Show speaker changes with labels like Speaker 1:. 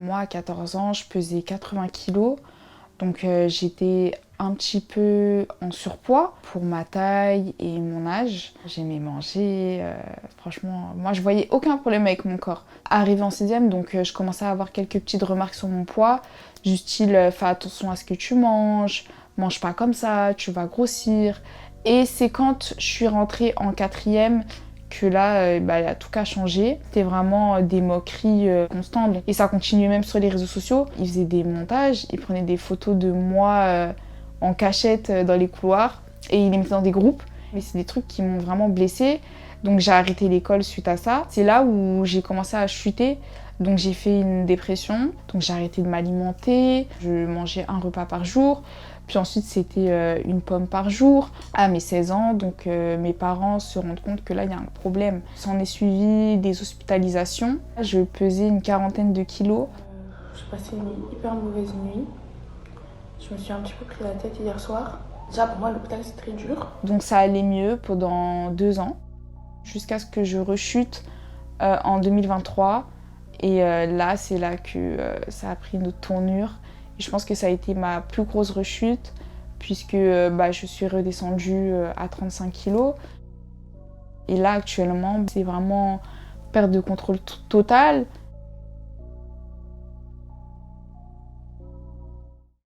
Speaker 1: Moi, à 14 ans, je pesais 80 kilos, donc j'étais un petit peu en surpoids pour ma taille et mon âge. J'aimais manger, franchement, moi je voyais aucun problème avec mon corps. Arrivée en 6e, donc je commençais à avoir quelques petites remarques sur mon poids, du style fais attention à ce que tu manges, mange pas comme ça, tu vas grossir. Et c'est quand je suis rentrée en 4e que là, il a tout qu'à changer. C'était vraiment des moqueries constantes. Et ça continuait même sur les réseaux sociaux. Ils faisaient des montages, ils prenaient des photos de moi en cachette dans les couloirs et ils les mettaient dans des groupes. Mais c'est des trucs qui m'ont vraiment blessée. Donc j'ai arrêté l'école suite à ça. C'est là où j'ai commencé à chuter. Donc j'ai fait une dépression. Donc j'ai arrêté de m'alimenter. Je mangeais un repas par jour. Puis ensuite, c'était une pomme par jour. À mes 16 ans, donc mes parents se rendent compte que là, il y a un problème. S'en est suivi des hospitalisations. Je pesais une quarantaine de kilos.
Speaker 2: J'ai passé une hyper mauvaise nuit. Je me suis un petit peu pris la tête hier soir. Déjà, pour moi, l'hôpital, c'est très dur.
Speaker 1: Donc ça allait mieux pendant 2 ans, jusqu'à ce que je rechute en 2023. Et là, c'est là que ça a pris une autre tournure. Et je pense que ça a été ma plus grosse rechute, puisque je suis redescendue à 35 kilos. Et là, actuellement, c'est vraiment perte de contrôle totale.